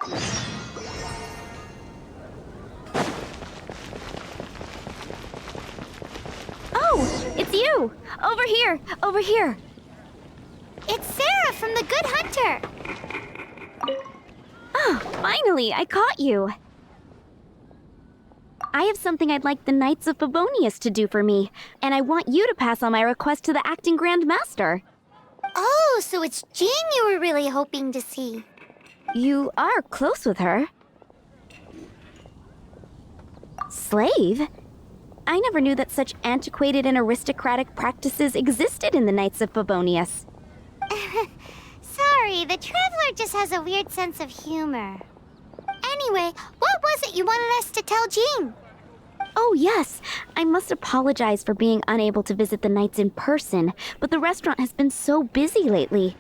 Oh, it's you! Over here! Over here! It's Sarah from the Good Hunter! Oh, finally, I caught you! I have something I'd like the Knights of Favonius to do for me, and I want you to pass on my request to the acting Grand Master. Oh, so it's Jean you were really hoping to see. You are close with her. Slave? I never knew that such antiquated and aristocratic practices existed in the Knights of Favonius. Sorry, the Traveler just has a weird sense of humor. Anyway, what was it you wanted us to tell Jean? Oh, yes. I must apologize for being unable to visit the Knights in person, but the restaurant has been so busy lately.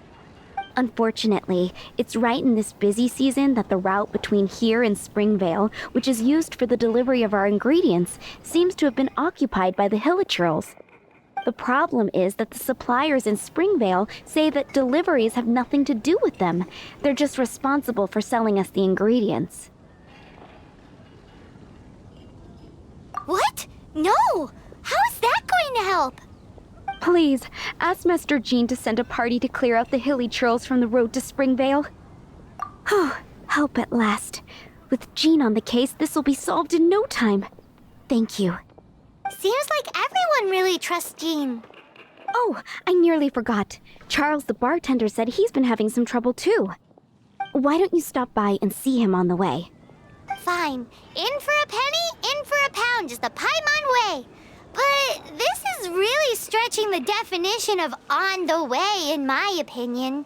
Unfortunately, it's right in this busy season that the route between here and Springvale, which is used for the delivery of our ingredients, seems to have been occupied by the Hilichurls. The problem is that the suppliers in Springvale say that deliveries have nothing to do with them. They're just responsible for selling us the ingredients. What? No! How is that going to help? Please, ask Master Jean to send a party to clear out the Hilichurls from the road to Springvale. Oh, help at last. With Jean on the case, this will be solved in no time. Thank you. Seems like everyone really trusts Jean. Oh, I nearly forgot. Charles the bartender said he's been having some trouble too. Why don't you stop by and see him on the way? Fine. In for a penny, in for a pound, just the Paimon way. But this is really stretching the definition of on the way, in my opinion.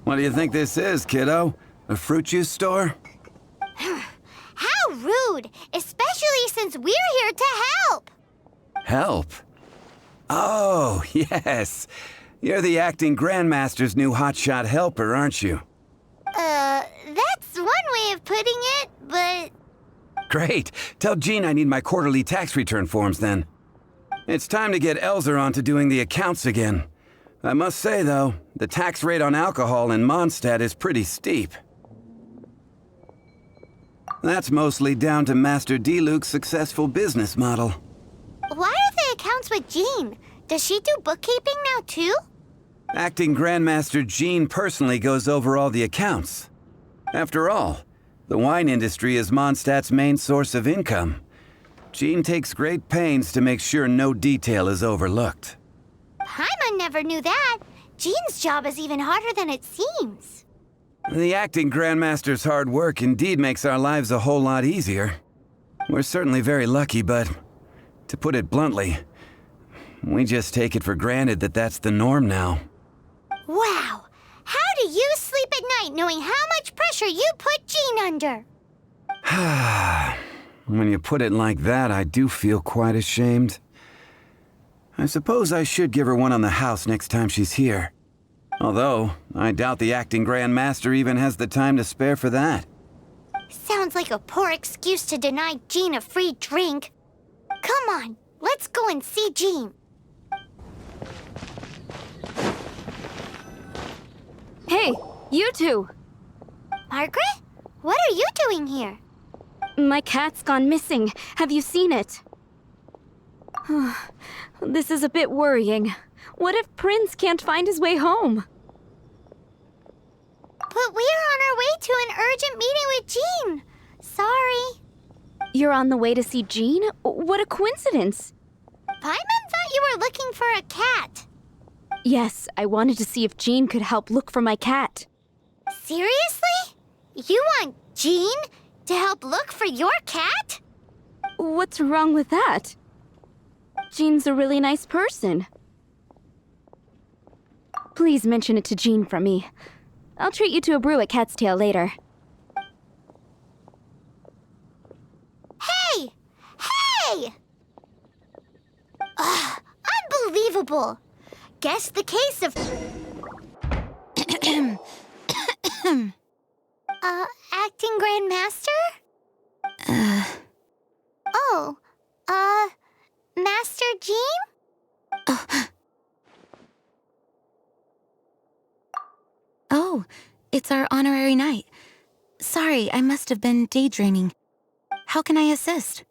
What do you think this is, kiddo? A fruit juice store? How rude! Especially since we're here to help! Help? Oh, yes. You're the acting Grandmaster's new hotshot helper, aren't you? That's one way of putting it, but... Great. Tell Jean I need my quarterly tax return forms then. It's time to get Elzer on to doing the accounts again. I must say, though, the tax rate on alcohol in Mondstadt is pretty steep. That's mostly down to Master D-Luke's successful business model. Why are the accounts with Jean? Does she do bookkeeping now, too? Acting Grandmaster Jean personally goes over all the accounts. After all, the wine industry is Mondstadt's main source of income. Jean takes great pains to make sure no detail is overlooked. Paimon never knew that. Jean's job is even harder than it seems. The acting Grandmaster's hard work indeed makes our lives a whole lot easier. We're certainly very lucky, but to put it bluntly, we just take it for granted that that's the norm now. Wow! How do you sleep at night knowing how much pressure you put Jean under? When you put it like that, I do feel quite ashamed. I suppose I should give her one on the house next time she's here. Although, I doubt the acting Grandmaster even has the time to spare for that. Sounds like a poor excuse to deny Jean a free drink. Come on, let's go and see Jean. Hey, you two! Margaret? What are you doing here? My cat's gone missing. Have you seen it? This is a bit worrying. What if Prince can't find his way home? But we are on our way to an urgent meeting with Jean. Sorry. You're on the way to see Jean? What a coincidence! Paimon thought you were looking for a cat. Yes, I wanted to see if Jean could help look for my cat. Seriously? You want Jean to help look for your cat? What's wrong with that? Jean's a really nice person. Please mention it to Jean from me. I'll treat you to a brew at Cat's Tail later. way! Unbelievable! Guess the case of... acting Grand Master? Oh, Master Jean? Oh, it's our honorary knight. Sorry, I must have been daydreaming. How can I assist?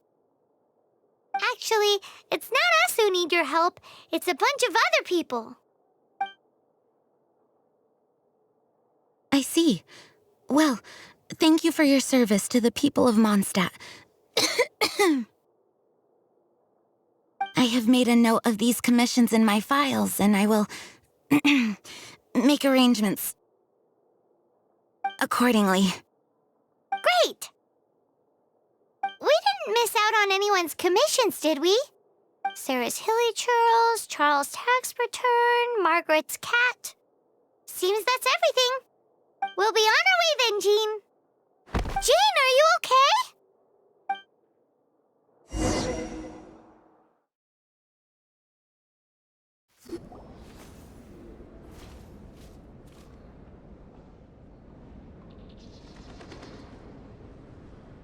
Actually, it's not us who need your help. It's a bunch of other people. I see. Well, thank you for your service to the people of Mondstadt. I have made a note of these commissions in my files, and I will make arrangements accordingly. Great! We didn't miss out on anyone's commissions, did we? Sarah's Hilly Churls, Charles' tax return, Margaret's cat. Seems that's everything. We'll be on our way then, Jean. Jean, are you okay?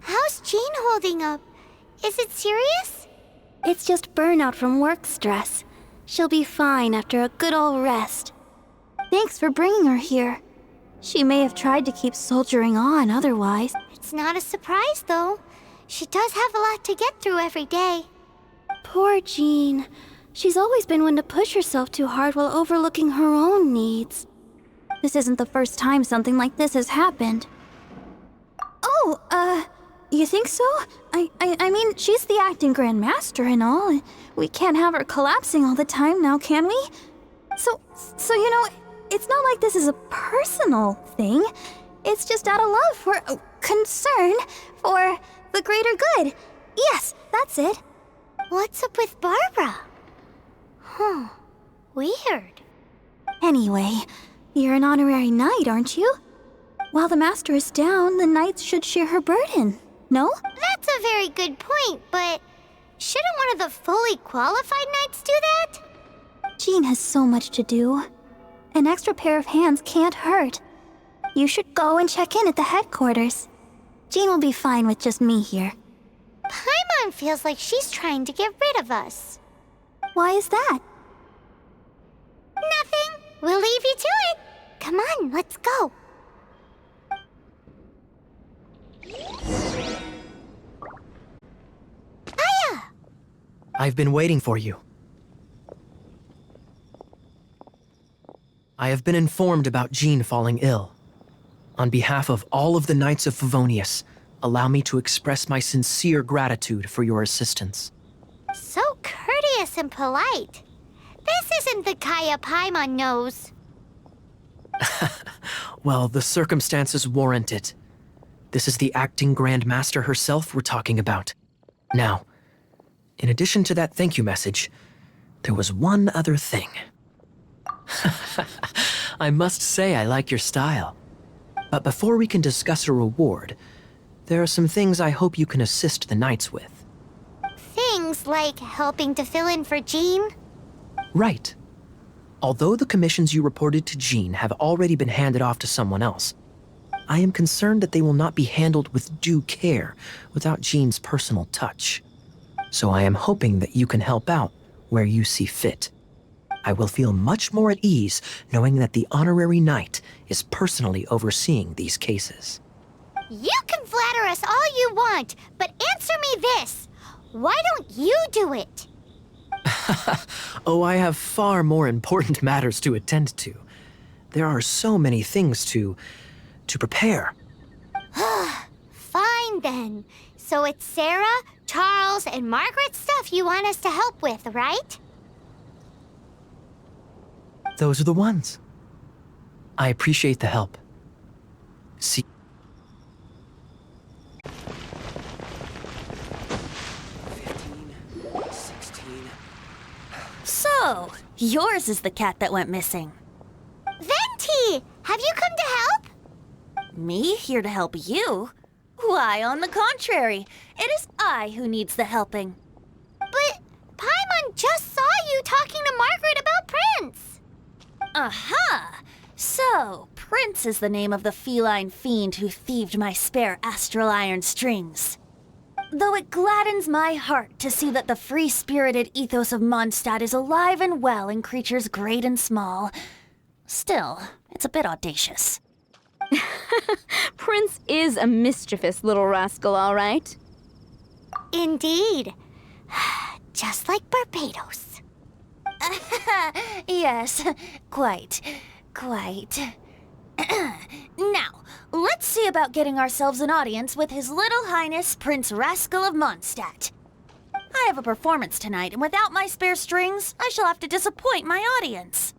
How's Jean holding up? Is it serious? It's just burnout from work stress. She'll be fine after a good old rest. Thanks for bringing her here. She may have tried to keep soldiering on otherwise. It's not a surprise, though. She does have a lot to get through every day. Poor Jean. She's always been one to push herself too hard while overlooking her own needs. This isn't the first time something like this has happened. Oh, you think so? I mean, she's the acting Grand Master and all. We can't have her collapsing all the time now, can we? So you know, it's not like this is a personal thing. It's just out of love for concern for the greater good. Yes, that's it. What's up with Barbara? Huh. Weird. Anyway, you're an honorary knight, aren't you? While the master is down, the knights should share her burden, no? That's a very good point, but shouldn't one of the fully qualified knights do that? Jean has so much to do. An extra pair of hands can't hurt. You should go and check in at the headquarters. Jean will be fine with just me here. Paimon feels like she's trying to get rid of us. Why is that? Nothing. We'll leave you to it. Come on, let's go. Aya! I've been waiting for you. I have been informed about Jean falling ill. On behalf of all of the Knights of Favonius, allow me to express my sincere gratitude for your assistance. So courteous and polite. This isn't the Kaya Paimon knows. Well, the circumstances warrant it. This is the acting Grand Master herself we're talking about. Now, in addition to that thank you message, there was one other thing. I must say I like your style. But before we can discuss a reward, there are some things I hope you can assist the Knights with. Things like helping to fill in for Jean? Right. Although the commissions you reported to Jean have already been handed off to someone else, I am concerned that they will not be handled with due care without Jean's personal touch. So I am hoping that you can help out where you see fit. I will feel much more at ease knowing that the honorary knight is personally overseeing these cases. You can flatter us all you want, but answer me this. Why don't you do it? Oh, I have far more important matters to attend to. There are so many things to prepare. Fine then. So it's Sarah, Charles, and Margaret's stuff you want us to help with, right? Those are the ones. I appreciate the help. See. So, yours is the cat that went missing. Venti! Have you come to help? Me here to help you? Why, on the contrary, it is I who needs the helping. talking to Margaret about Prince. Aha! So, Prince is the name of the feline fiend who thieved my spare astral iron strings. Though it gladdens my heart to see that the free-spirited ethos of Mondstadt is alive and well in creatures great and small, still, it's a bit audacious. Prince is a mischievous little rascal, all right. Indeed. Just like Barbados. Yes, quite. Now, let's see about getting ourselves an audience with His Little Highness Prince Rascal of Mondstadt. I have a performance tonight, and without my spare strings, I shall have to disappoint my audience.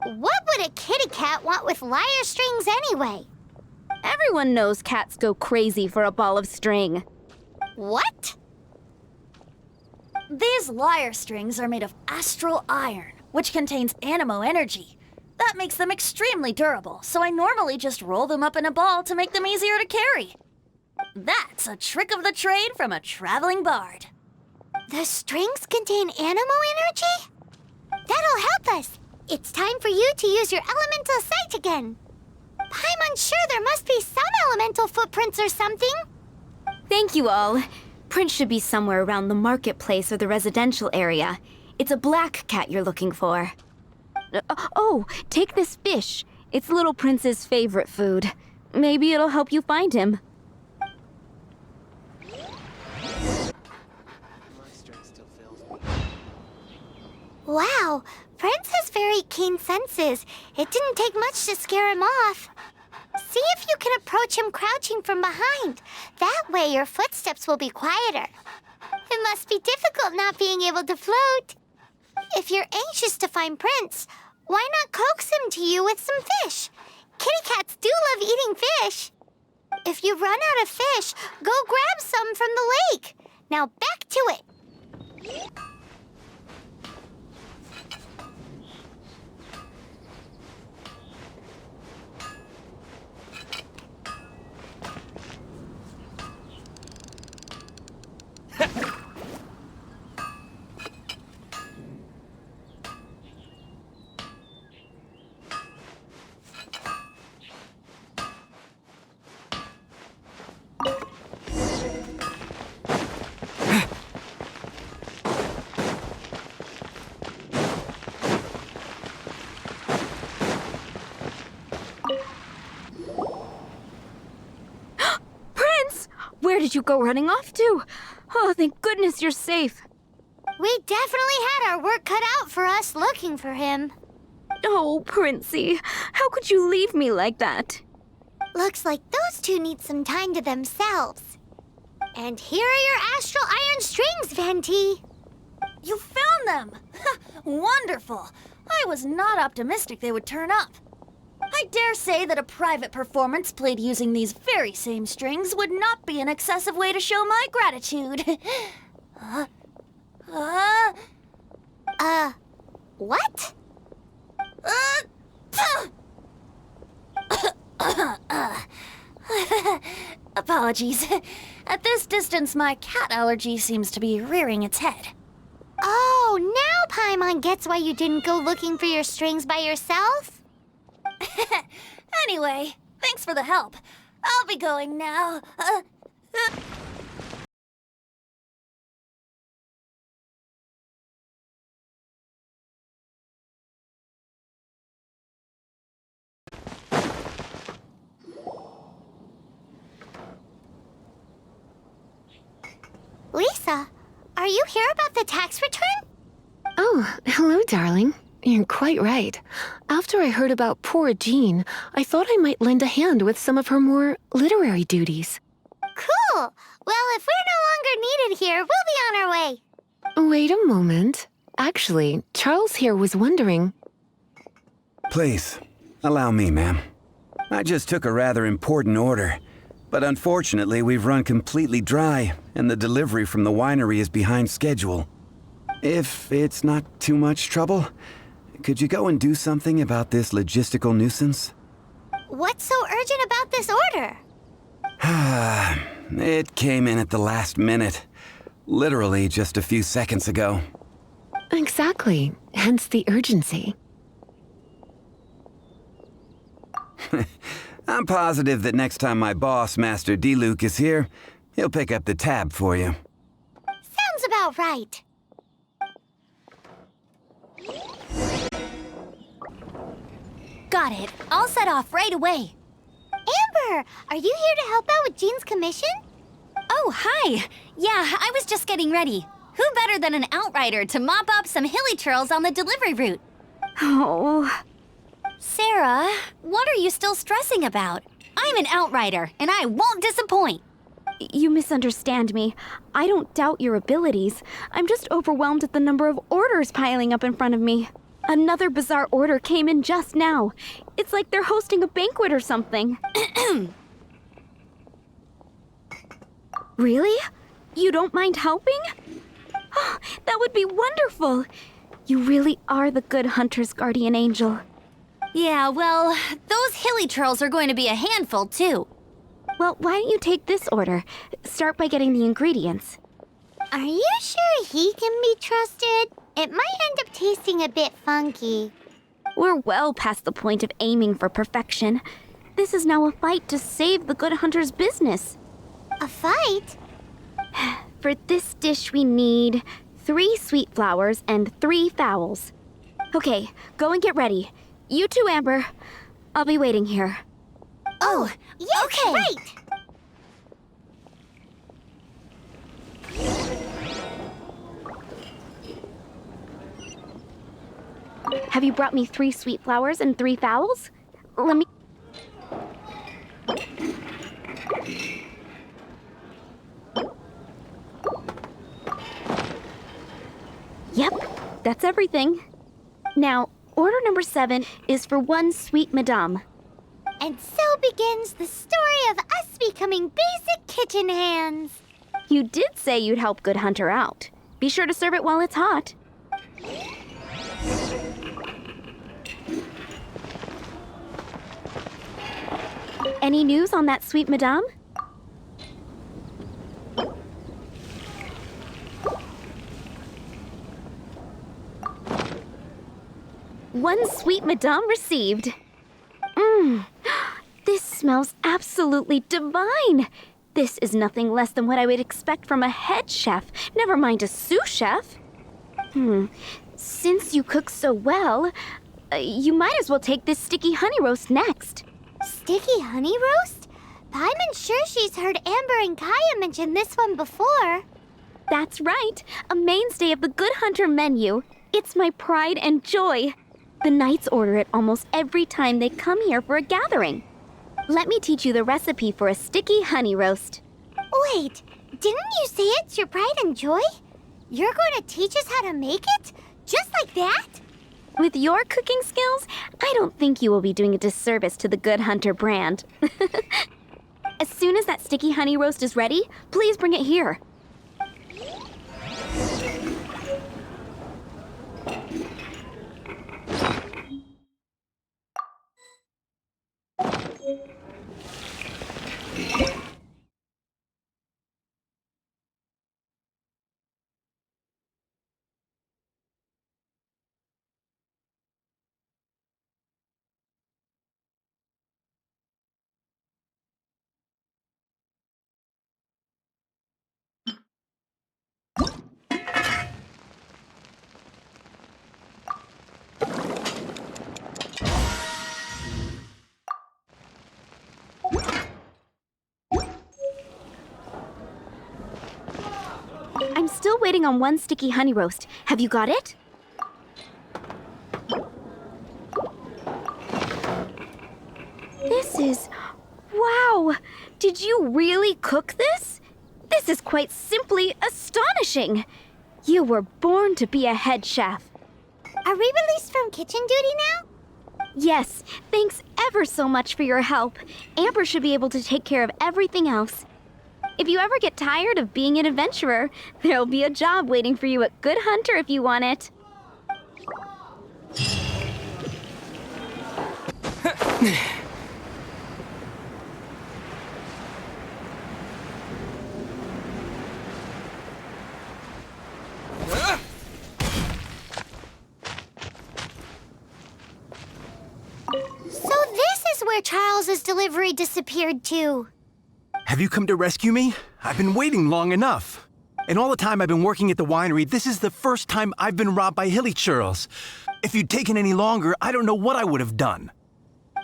What would a kitty cat want with lyre strings anyway? Everyone knows cats go crazy for a ball of string. What? These lyre strings are made of astral iron, which contains animo energy. That makes them extremely durable, so I normally just roll them up in a ball to make them easier to carry. That's a trick of the trade from a traveling bard. The strings contain animo energy? That'll help us. It's time for you to use your elemental sight again. I'm unsure there must be some elemental footprints or something. Thank you all. Prince should be somewhere around the marketplace or the residential area. It's a black cat you're looking for. Oh, take this fish. It's Little Prince's favorite food. Maybe it'll help you find him. Wow, Prince has very keen senses. It didn't take much to scare him off. See if you can approach him crouching from behind. That way your footsteps will be quieter. It must be difficult not being able to float. If you're anxious to find Prince, why not coax him to you with some fish? Kitty cats do love eating fish. If you run out of fish, go grab some from the lake. Now back to it. Where did you go running off to? Oh, thank goodness you're safe. We definitely had our work cut out for us looking for him. Oh, Princey, how could you leave me like that? Looks like those two need some time to themselves. And here are your astral iron strings, Venti. You found them! Wonderful! I was not optimistic they would turn up. I dare say that a private performance played using these very same strings would not be an excessive way to show my gratitude. What? Apologies. At this distance, my cat allergy seems to be rearing its head. Oh, now Paimon gets why you didn't go looking for your strings by yourself? Anyway, thanks for the help. I'll be going now. Lisa, are you here about the tax return? Oh, hello, darling. You're quite right. After I heard about poor Jean, I thought I might lend a hand with some of her more literary duties. Cool. Well, if we're no longer needed here, we'll be on our way. Wait a moment. Actually, Charles here was wondering... Please, allow me, ma'am. I just took a rather important order. But unfortunately, we've run completely dry, and the delivery from the winery is behind schedule. If it's not too much trouble, could you go and do something about this logistical nuisance? What's so urgent about this order? It came in at the last minute. Literally just a few seconds ago. Exactly. hence the urgency. I'm positive that next time my boss, Master D-Luke, is here, he'll pick up the tab for you. Sounds about right. Got it. I'll set off right away. Amber, are you here to help out with Jean's commission? Oh, hi. Yeah, I was just getting ready. Who better than an outrider to mop up some hilly churls on the delivery route? Oh, Sarah, what are you still stressing about? I'm an outrider, and I won't disappoint. you misunderstand me. I don't doubt your abilities. I'm just overwhelmed at the number of orders piling up in front of me. Another bizarre order came in just now. It's like they're hosting a banquet or something. Really? You don't mind helping? Oh, that would be wonderful. You really are the good hunter's guardian angel. Yeah, well, those hilly churls are going to be a handful, too. Well, why don't you take this order? Start by getting the ingredients. Are you sure he can be trusted? It might end up tasting a bit funky. We're well past the point of aiming for perfection. This is now a fight to save the good hunter's business. A fight? For this dish, we need 3 sweet flowers and 3 fowls. Okay, go and get ready. You too, Amber. I'll be waiting here. Oh, yes, okay. right! Have you brought me 3 sweet flowers and 3 fowls? Let me... Yep, that's everything. Now, order number 7 is for 1 sweet madame. And so begins the story of us becoming basic kitchen hands. You did say you'd help Good Hunter out. Be sure to serve it while it's hot. Any news on that sweet madame? One sweet madame received. This smells absolutely divine. This is nothing less than what I would expect from a head chef, never mind a sous chef. Since you cook so well, you might as well take this sticky honey roast next. Sticky honey roast? Paimon's sure she's heard Amber and Kaya mention this one before. That's right, a mainstay of the Good Hunter menu. It's my pride and joy. The Knights order it almost every time they come here for a gathering. Let me teach you the recipe for a sticky honey roast. Wait, didn't you say it's your pride and joy? You're going to teach us how to make it? Just like that? With your cooking skills, I don't think you will be doing a disservice to the Good Hunter brand. As soon as that sticky honey roast is ready, please bring it here. I'm still waiting on 1 sticky honey roast. Have you got it? This is... Wow! Did you really cook this? This is quite simply astonishing! You were born to be a head chef. Are we released from kitchen duty now? Yes, thanks ever so much for your help. Amber should be able to take care of everything else. If you ever get tired of being an adventurer, there'll be a job waiting for you at Good Hunter if you want it. where Charles's delivery disappeared to. Have you come to rescue me? I've been waiting long enough. And all the time I've been working at the winery, this is the first time I've been robbed by hilly churls. If you'd taken any longer, I don't know what I would have done.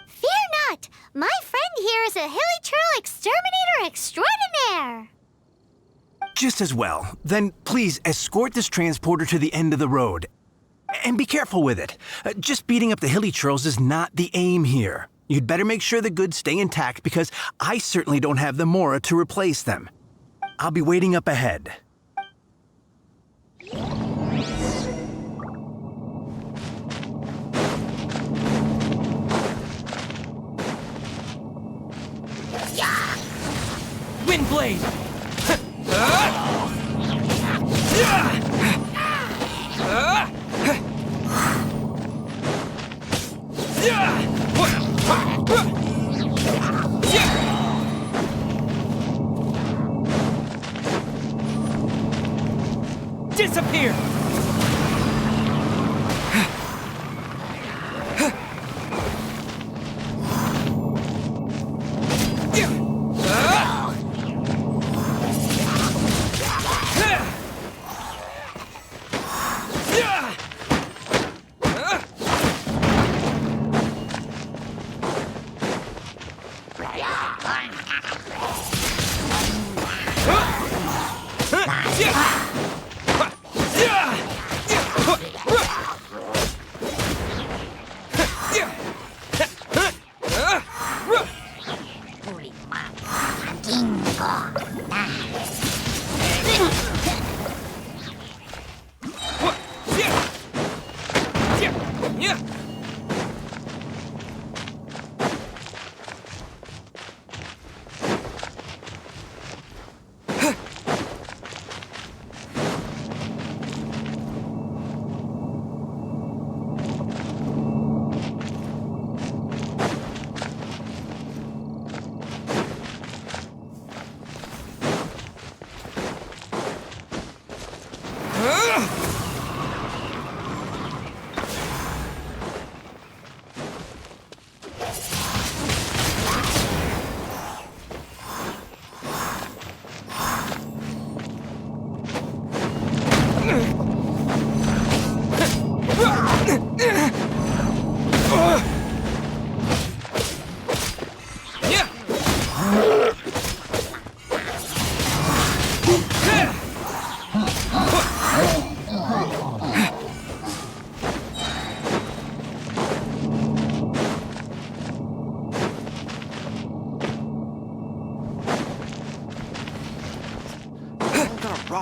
Fear not! My friend here is a hilly churl exterminator extraordinaire! Just as well. Then please escort this transporter to the end of the road. And be careful with it. Just beating up the hilly churls is not the aim here. You'd better make sure the goods stay intact because I certainly don't have the Mora to replace them. I'll be waiting up ahead. Windblade! Disappear!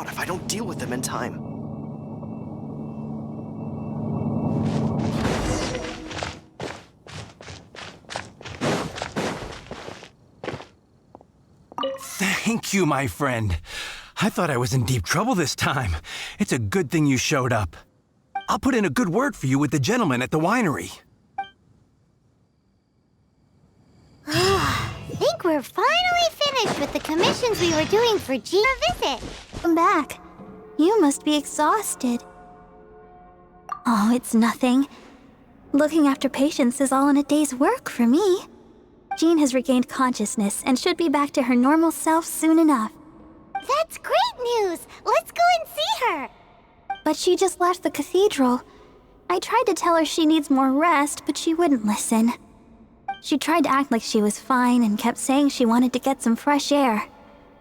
If I don't deal with them in time. Thank you, my friend. I thought I was in deep trouble this time. It's a good thing you showed up. I'll put in a good word for you with the gentleman at the winery. I think we're finally finished with the commissions we were doing for Gina's visit. Come back. You must be exhausted. Oh, it's nothing. Looking after patients is all in a day's work for me. Jean has regained consciousness and should be back to her normal self soon enough. That's great news! Let's go and see her! But she just left the cathedral. I tried to tell her she needs more rest, but she wouldn't listen. She tried to act like she was fine and kept saying she wanted to get some fresh air.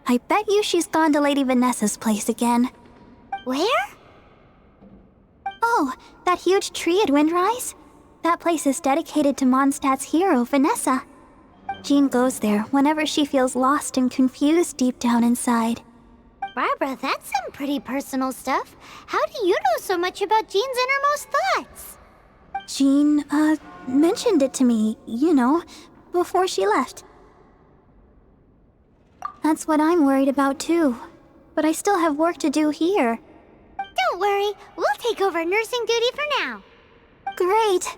I bet you she's gone to Lady Vennessa's place again. Where? Oh, that huge tree at Windrise? That place is dedicated to Mondstadt's hero, Vennessa. Jean goes there whenever she feels lost and confused deep down inside. Barbara, that's some pretty personal stuff. How do you know so much about Jean's innermost thoughts? Jean, mentioned it to me, before she left. That's what I'm worried about too. But I still have work to do here. Don't worry, we'll take over nursing duty for now. Great!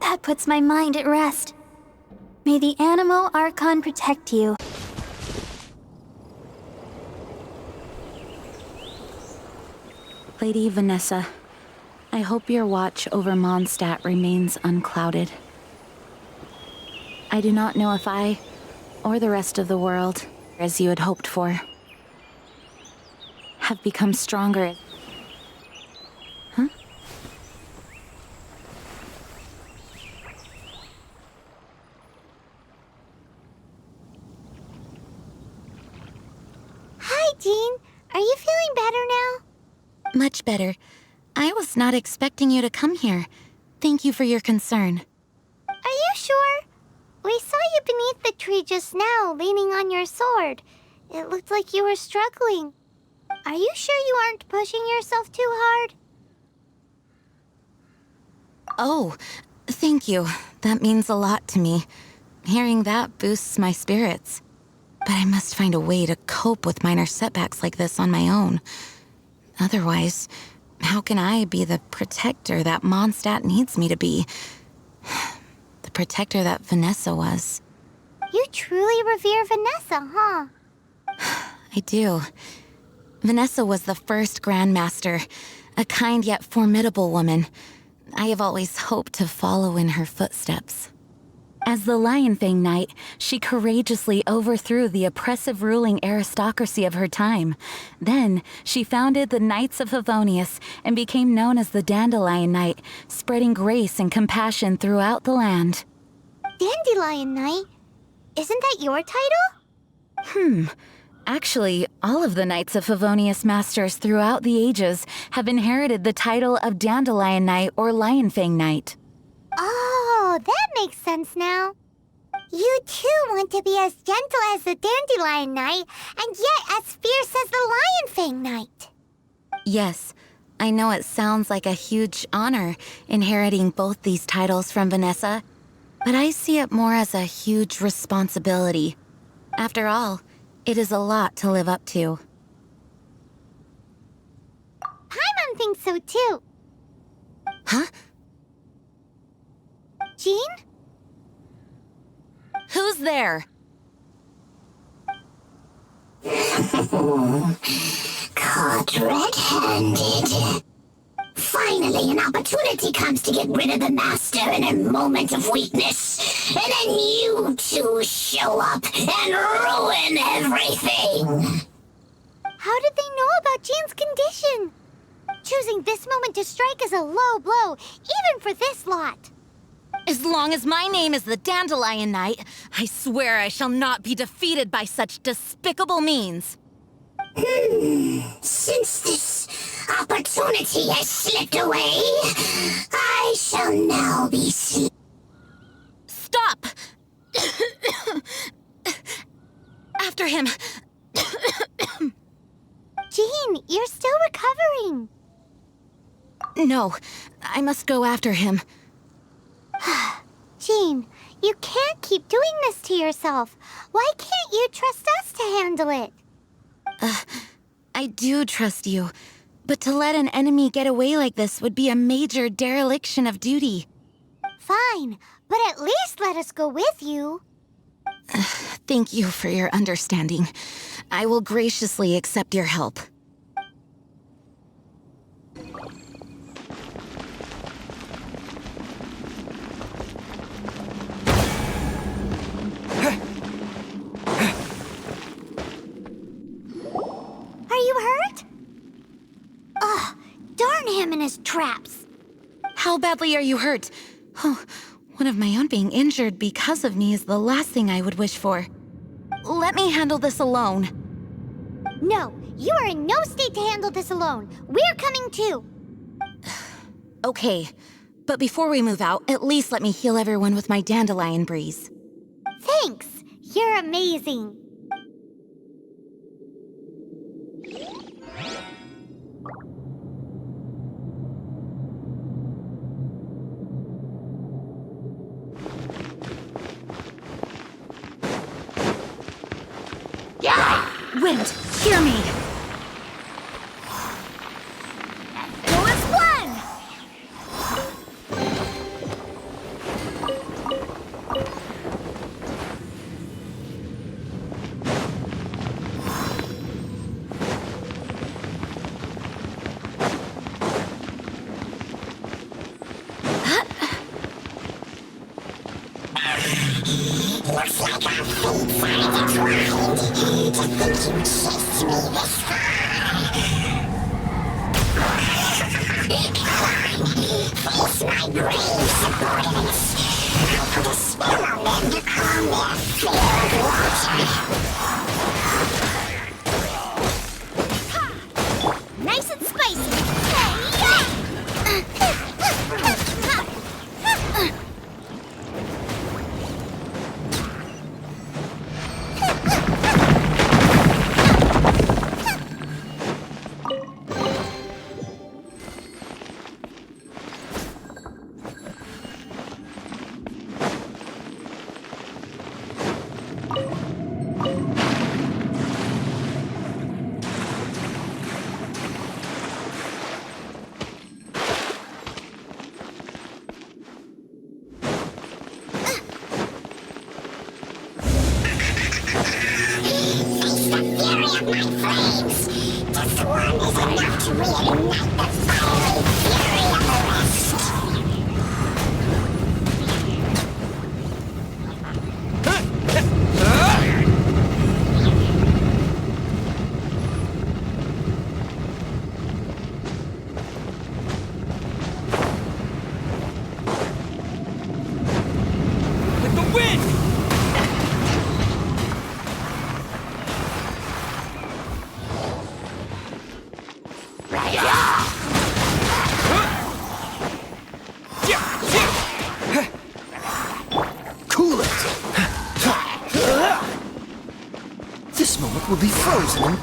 That puts my mind at rest. May the Animo Archon protect you. Lady Vennessa, I hope your watch over Mondstadt remains unclouded. I do not know if I, or the rest of the world, as you had hoped for, have become stronger. Huh? Hi, Jean. Are you feeling better now? Much better. I was not expecting you to come here. Thank you for your concern. Are you sure? We saw you beneath the tree just now, leaning on your sword. It looked like you were struggling. Are you sure you aren't pushing yourself too hard? Oh, thank you. That means a lot to me. Hearing that boosts my spirits. But I must find a way to cope with minor setbacks like this on my own. Otherwise, how can I be the protector that Mondstadt needs me to be? The protector that Vennessa was. You truly revere Vennessa, huh? I do. Vennessa was the first Grandmaster, a kind yet formidable woman. I have always hoped to follow in her footsteps. As the Lionfang Knight, she courageously overthrew the oppressive ruling aristocracy of her time. Then, she founded the Knights of Favonius and became known as the Dandelion Knight, spreading grace and compassion throughout the land. Dandelion Knight? Isn't that your title? Actually, all of the Knights of Favonius masters throughout the ages have inherited the title of Dandelion Knight or Lionfang Knight. Oh, that makes sense now. You too want to be as gentle as the Dandelion Knight, and yet as fierce as the Lionfang Knight. Yes, I know it sounds like a huge honor inheriting both these titles from Vennessa, but I see it more as a huge responsibility. After all, it is a lot to live up to. Paimon thinks so too. Huh? Jean? Who's there? Caught red-handed. Finally, an opportunity comes to get rid of the Master in a moment of weakness. And then you two show up and ruin everything. How did they know about Jean's condition? Choosing this moment to strike is a low blow, even for this lot. As long as my name is the Dandelion Knight, I swear I shall not be defeated by such despicable means. Since this opportunity has slipped away, I shall now be Stop! After him. Jean, you're still recovering. No, I must go after him. Jean, you can't keep doing this to yourself. Why can't you trust us to handle it? I do trust you, but to let an enemy get away like this would be a major dereliction of duty. Fine, but at least let us go with you. Thank you for your understanding. I will graciously accept your help. Are you hurt? Ugh, darn him and his traps. How badly are you hurt? Oh, one of my own being injured because of me is the last thing I would wish for. Let me handle this alone. No, you are in no state to handle this alone. We're coming too. Okay, but before we move out, at least let me heal everyone with my dandelion breeze. Thanks. You're amazing. Wind, hear me! Go as planned! like our fates are intertwined. To think you chased me this far. Face my grave subordinates. I'll put a spell on them to calm their fear of water. Nice and spicy. This moment will be frozen.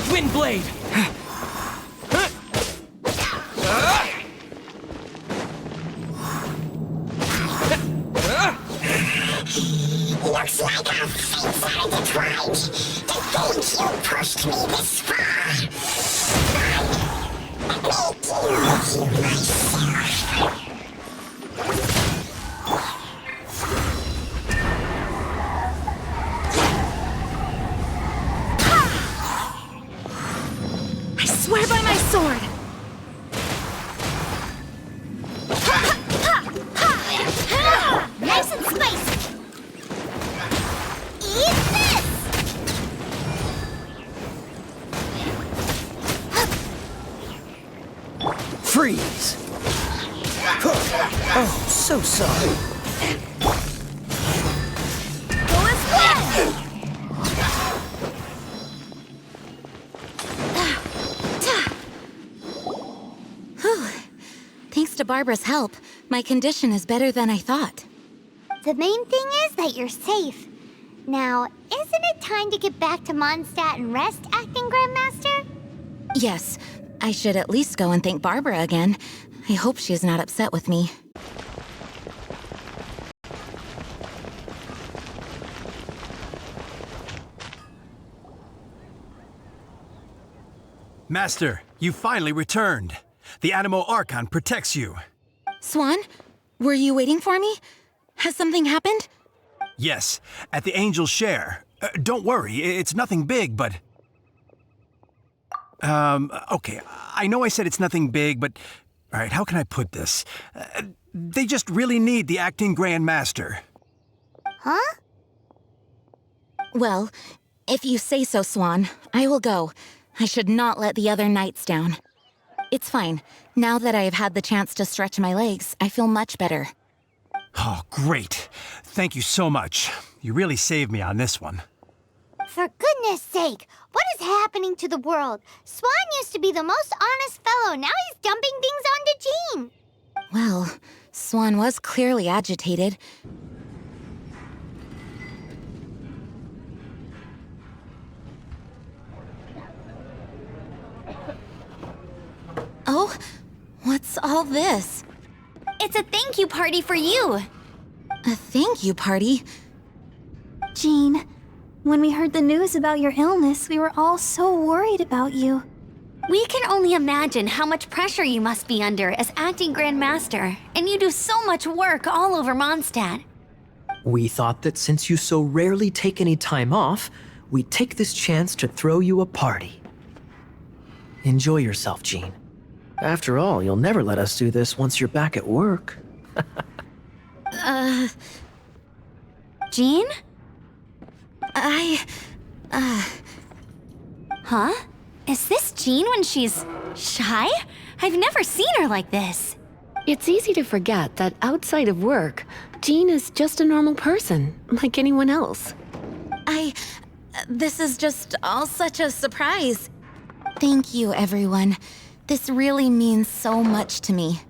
Windblade! Looks like our fates are intertwined. To think you pushed me this far. I may deal with you myself. Swear by my sword! Nice and spicy. Eat this! Freeze! Oh, so sorry. Go as well! Thanks to Barbara's help, my condition is better than I thought. The main thing is that you're safe. Now, isn't it time to get back to Mondstadt and rest, Acting Grandmaster? Yes, I should at least go and thank Barbara again. I hope she's not upset with me. Master, you finally returned. The Animo Archon protects you. Swan, were you waiting for me? Has something happened? Yes, at the Angel's Share. Don't worry, it's nothing big, but... okay, I know I said it's nothing big, but... Alright, how can I put this? They just really need the Acting Grand Master. Huh? Well, if you say so, Swan, I will go. I should not let the other knights down. It's fine. Now that I have had the chance to stretch my legs, I feel much better. Oh, great. Thank you so much. You really saved me on this one. For goodness sake, what is happening to the world? Swan used to be the most honest fellow. Now he's dumping things onto Jean. Well, Swan was clearly agitated. Oh, what's all this? It's a thank you party for you! A thank you party? Jean, when we heard the news about your illness, we were all so worried about you. We can only imagine how much pressure you must be under as acting Grand Master, and you do so much work all over Mondstadt. We thought that since you so rarely take any time off, we'd take this chance to throw you a party. Enjoy yourself, Jean. After all, you'll never let us do this once you're back at work. Jean? Huh? Is this Jean when she's shy? I've never seen her like this. It's easy to forget that outside of work, Jean is just a normal person, like anyone else. This is just all such a surprise. Thank you, everyone. This really means so much to me.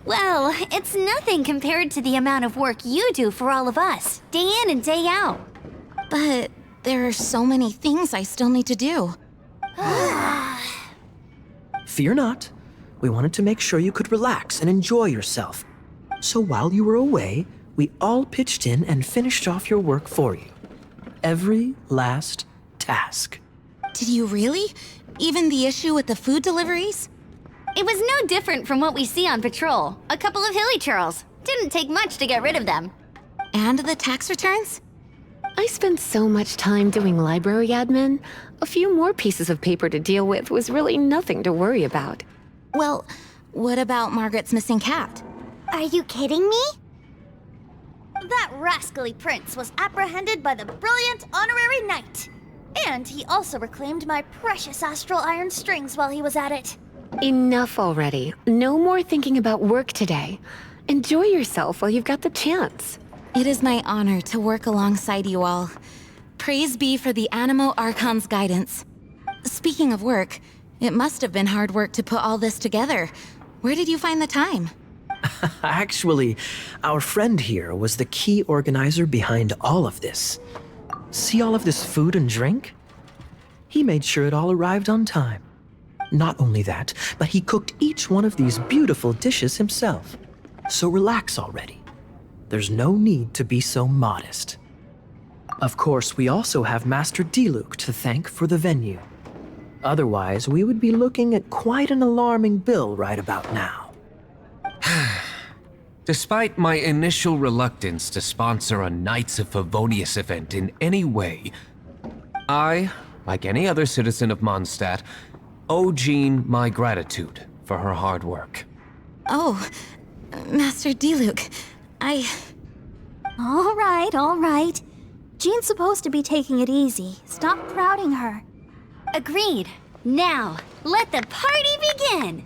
Well, it's nothing compared to the amount of work you do for all of us, day in and day out. But there are so many things I still need to do. Fear not. We wanted to make sure you could relax and enjoy yourself. So while you were away, we all pitched in and finished off your work for you. Every last task. Did you really? Even the issue with the food deliveries? It was no different from what we see on patrol. A couple of hilly churls. Didn't take much to get rid of them. And the tax returns? I spent so much time doing library admin. A few more pieces of paper to deal with was really nothing to worry about. Well, what about Margaret's missing cat? Are you kidding me? That rascally prince was apprehended by the brilliant honorary knight. And he also reclaimed my precious astral iron strings while he was at it. Enough already. No more thinking about work today. Enjoy yourself while you've got the chance. It is my honor to work alongside you all. Praise be for the Animo Archon's guidance. Speaking of work, it must have been hard work to put all this together. Where did you find the time? Actually, our friend here was the key organizer behind all of this. See all of this food and drink? He made sure it all arrived on time. Not only that, but he cooked each one of these beautiful dishes himself. So relax already. There's no need to be so modest. Of course, we also have Master Diluc to thank for the venue. Otherwise, we would be looking at quite an alarming bill right about now. Despite my initial reluctance to sponsor a Knights of Favonius event in any way, I, like any other citizen of Mondstadt, owe Jean my gratitude for her hard work. Oh, Master Diluc, All right. Jean's supposed to be taking it easy. Stop crowding her. Agreed. Now, let the party begin!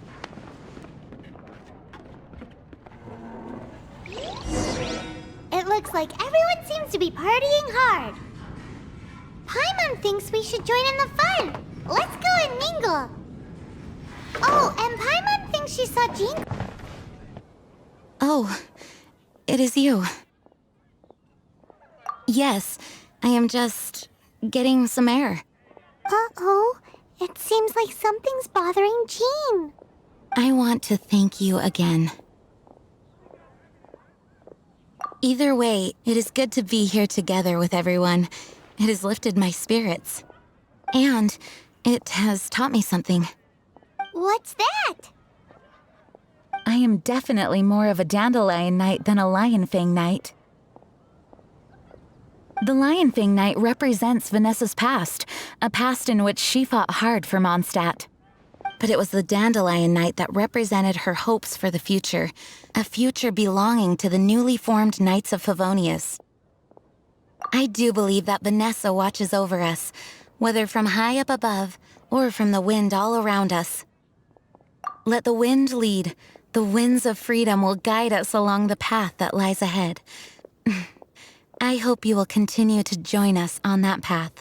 It looks like everyone seems to be partying hard. Paimon thinks we should join in the fun. Let's go and mingle. Oh, and Paimon thinks she saw Jean. Oh, it is you. Yes, I am just getting some air. Uh-oh. It seems like something's bothering Jean. I want to thank you again. Either way, it is good to be here together with everyone. It has lifted my spirits. And it has taught me something. What's that? I am definitely more of a dandelion knight than a lionfang knight. The lionfang knight represents Vennessa's past, a past in which she fought hard for Mondstadt. But it was the dandelion knight that represented her hopes for the future, a future belonging to the newly formed Knights of Favonius. I do believe that Vennessa watches over us, whether from high up above or from the wind all around us. Let the wind lead. The winds of freedom will guide us along the path that lies ahead. I hope you will continue to join us on that path.